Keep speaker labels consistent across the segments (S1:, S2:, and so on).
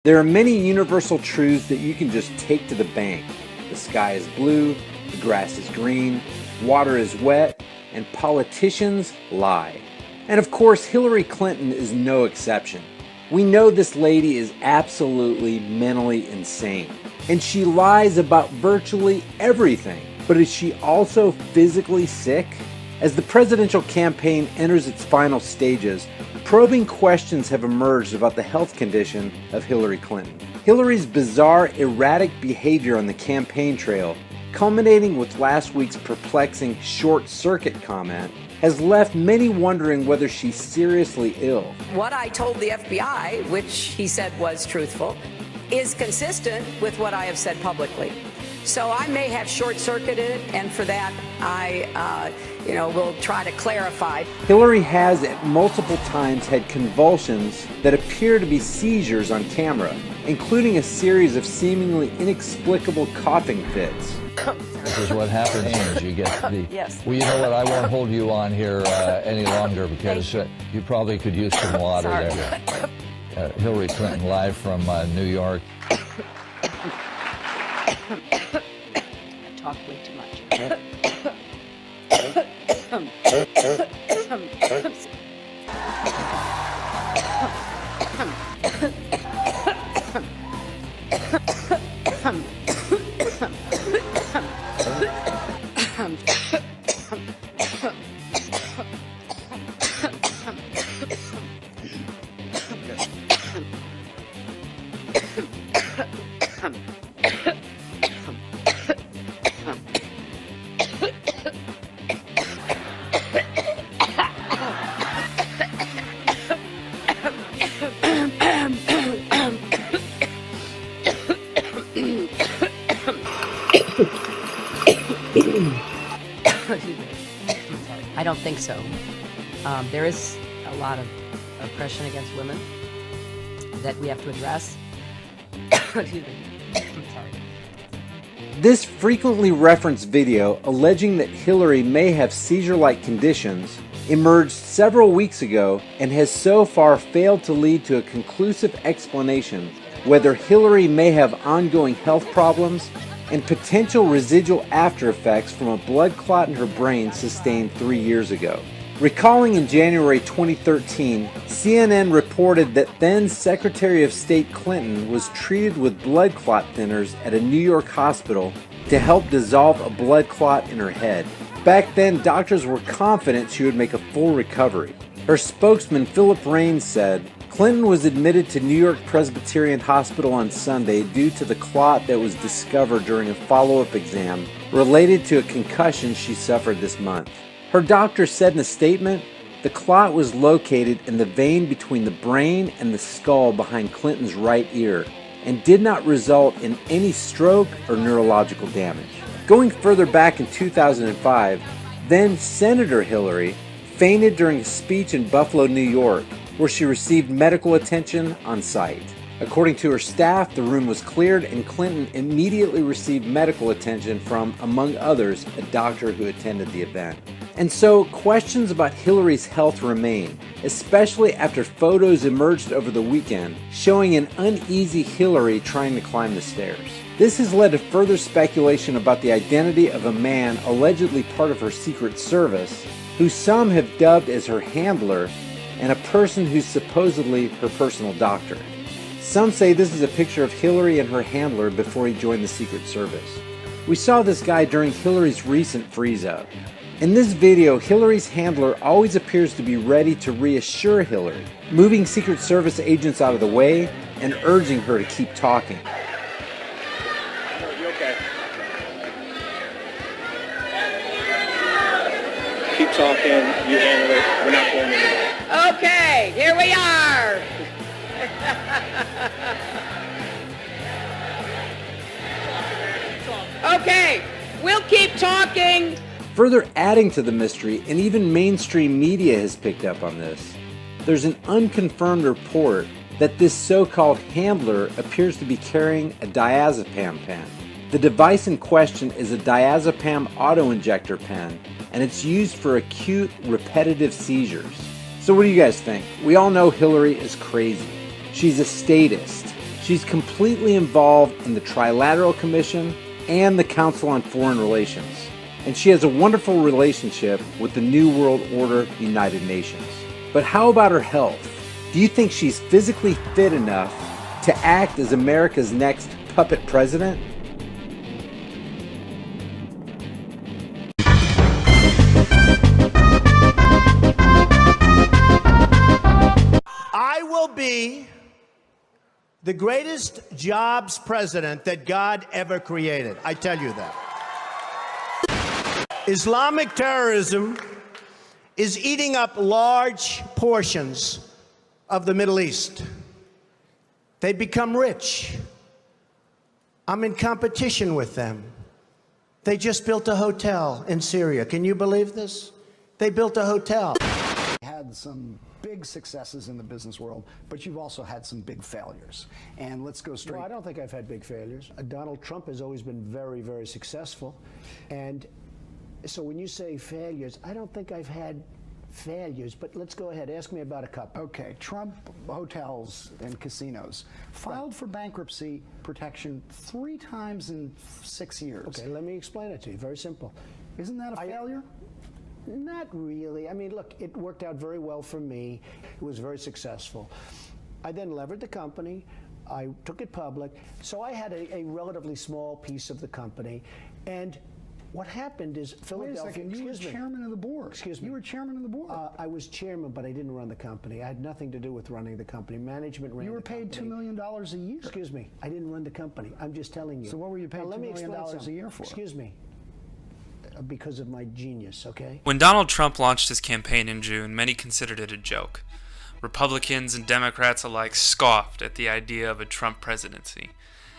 S1: There are many universal truths that you can just take to the bank. The sky is blue, the grass is green, water is wet, and politicians lie. And of course, Hillary Clinton is no exception. We know this lady is absolutely mentally insane, and she lies about virtually everything. But is she also physically sick? As the presidential campaign enters its final stages, probing questions have emerged about the health condition of Hillary Clinton. Hillary's bizarre, erratic behavior on the campaign trail, culminating with last week's perplexing short-circuit comment, has left many wondering whether she's seriously ill.
S2: What I told the FBI, which he said was truthful, is consistent with what I have said publicly. So I may have short-circuited, and for that, I will try to clarify.
S1: Hillary has at multiple times had convulsions that appear to be seizures on camera, including a series of seemingly inexplicable coughing fits.
S3: This is what happens. You get the.
S2: Yes.
S3: Well, you know what? I won't hold you on here any longer because you probably could use some water there. Hillary Clinton live from New York.
S2: I talk way too much. I don't think so. There is a lot of oppression against women that we have to address. Excuse me. I'm sorry.
S1: This frequently referenced video alleging that Hillary may have seizure-like conditions emerged several weeks ago and has so far failed to lead to a conclusive explanation whether Hillary may have ongoing health problems and potential residual after effects from a blood clot in her brain sustained 3 years ago. Recalling in January 2013, CNN reported that then Secretary of State Clinton was treated with blood clot thinners at a New York hospital to help dissolve a blood clot in her head. Back then, doctors were confident she would make a full recovery. Her spokesman, Philip Raines, said, Clinton was admitted to New York Presbyterian Hospital on Sunday due to the clot that was discovered during a follow-up exam related to a concussion she suffered this month. Her doctor said in a statement, the clot was located in the vein between the brain and the skull behind Clinton's right ear and did not result in any stroke or neurological damage. Going further back in 2005, then Senator Hillary fainted during a speech in Buffalo, New York, where she received medical attention on site. According to her staff, the room was cleared and Clinton immediately received medical attention from, among others, a doctor who attended the event. And so, questions about Hillary's health remain, especially after photos emerged over the weekend showing an uneasy Hillary trying to climb the stairs. This has led to further speculation about the identity of a man allegedly part of her Secret Service, who some have dubbed as her handler, and a person who's supposedly her personal doctor. Some say this is a picture of Hillary and her handler before he joined the Secret Service. We saw this guy during Hillary's recent freeze-out. In this video, Hillary's handler always appears to be ready to reassure Hillary, moving Secret Service agents out of the way and urging her to keep talking.
S4: You okay? Keep talking, you handle it, we're not going anywhere.
S2: Okay, here we are. Okay, we'll keep talking.
S1: Further adding to the mystery, and even mainstream media has picked up on this, there's an unconfirmed report that this so-called handler appears to be carrying a diazepam pen. The device in question is a diazepam auto-injector pen, and it's used for acute, repetitive seizures. So what do you guys think? We all know Hillary is crazy. She's a statist. She's completely involved in the Trilateral Commission and the Council on Foreign Relations. And she has a wonderful relationship with the New World Order United Nations. But how about her health? Do you think she's physically fit enough to act as America's next puppet president?
S5: I will be the greatest jobs president that God ever created. I tell you that. Islamic terrorism is eating up large portions of the Middle East. They become rich. I'm in competition with them. They just built a hotel in Syria. Can you believe this? They built a hotel.
S6: Had some big successes in the business world, but you've also had some big failures. And let's go straight.
S7: No, I don't think I've had big failures. Donald Trump has always been very, very successful. And so when you say failures, I don't think I've had failures, but let's go ahead. Ask me about a couple.
S6: Okay, Trump hotels and casinos filed for bankruptcy protection 3 times in 6 years.
S7: Okay, let me explain it to you. Very simple.
S6: Isn't that a failure?
S7: Not really. I mean, look, it worked out very well for me. It was very successful. I then levered the company. I took it public. So I had a relatively small piece of the company. And what happened is Philadelphia...
S6: Wait a second, you were chairman of the board.
S7: Excuse me.
S6: You were chairman of the board.
S7: I was chairman, but I didn't run the company. I had nothing to do with running the company. Management ran
S6: You were
S7: the company.
S6: paid $2 million a year.
S7: Excuse me. I didn't run the company. I'm just telling you.
S6: So what were you paid
S7: Now,
S6: $2 million a year for?
S7: Excuse me. Because of my genius, okay?
S8: When Donald Trump launched his campaign in June, many considered it a joke. Republicans and Democrats alike scoffed at the idea of a Trump presidency.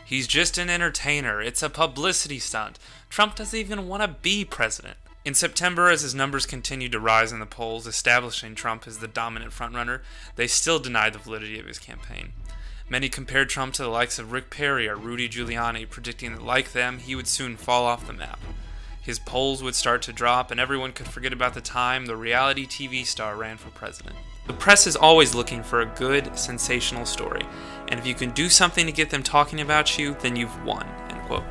S8: He's just an entertainer. It's a publicity stunt. Trump doesn't even want to be president. In September, as his numbers continued to rise in the polls, establishing Trump as the dominant frontrunner, they still denied the validity of his campaign. Many compared Trump to the likes of Rick Perry or Rudy Giuliani, predicting that, like them, he would soon fall off the map. His polls would start to drop, and everyone could forget about the time the reality TV star ran for president. The press is always looking for a good, sensational story, and if you can do something to get them talking about you, then you've won, end quote.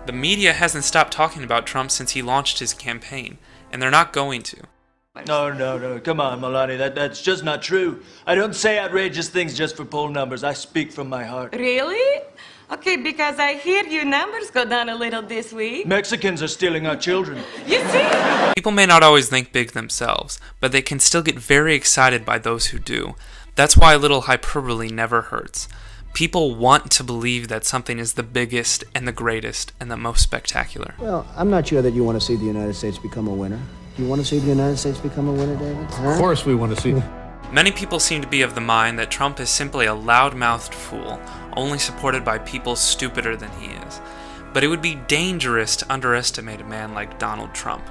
S8: The media hasn't stopped talking about Trump since he launched his campaign, and they're not going to.
S9: No, come on, Melania, that's just not true. I don't say outrageous things just for poll numbers. I speak from my heart.
S10: Really? Okay, because I hear your numbers go down a little this week.
S9: Mexicans are stealing our children.
S10: You see?
S8: People may not always think big themselves, but they can still get very excited by those who do. That's why a little hyperbole never hurts. People want to believe that something is the biggest and the greatest and the most spectacular.
S7: Well, I'm not sure that you want to see the United States become a winner. Do you want to see the United States become a winner, David?
S11: Of course we want to see.
S8: Many people seem to be of the mind that Trump is simply a loud-mouthed fool, only supported by people stupider than he is. But it would be dangerous to underestimate a man like Donald Trump.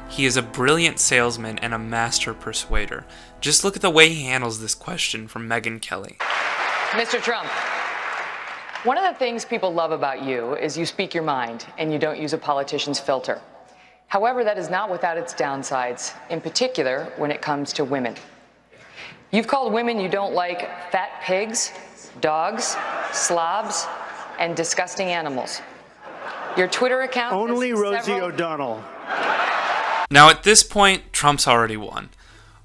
S8: He is a brilliant salesman and a master persuader. Just look at the way he handles this question from Megyn Kelly.
S12: Mr. Trump, one of the things people love about you is you speak your mind and you don't use a politician's filter. However, that is not without its downsides, in particular when it comes to women. You've called women you don't like fat pigs, dogs, slobs, and disgusting animals. Your Twitter account...
S5: Only Rosie O'Donnell.
S8: Now at this point, Trump's already won.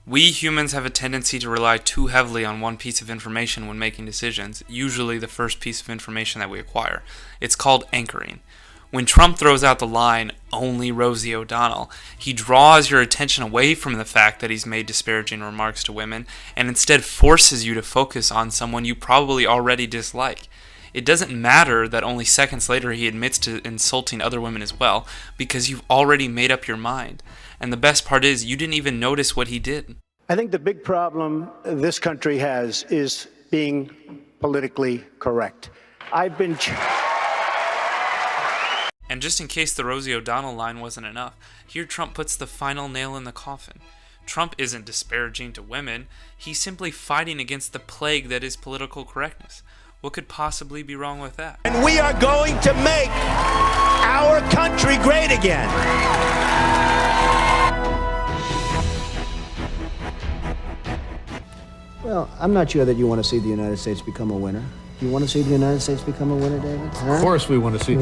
S8: We humans have a tendency to rely too heavily on one piece of information when making decisions, usually the first piece of information that we acquire. It's called anchoring. When Trump throws out the line, only Rosie O'Donnell, he draws your attention away from the fact that he's made disparaging remarks to women and instead forces you to focus on someone you probably already dislike. It doesn't matter that only seconds later he admits to insulting other women as well, because you've already made up your mind. And the best part is, you didn't even notice what he did.
S5: I think the big problem this country has is being politically correct. I've been...
S8: And just in case the Rosie O'Donnell line wasn't enough, here Trump puts the final nail in the coffin. Trump isn't disparaging to women, he's simply fighting against the plague that is political correctness. What could possibly be wrong with that?
S5: And we are going to make our country great again.
S7: Well, I'm not sure that you want to see the United States become a winner. You want to see the United States become a winner, David? Huh?
S11: Of course we want to see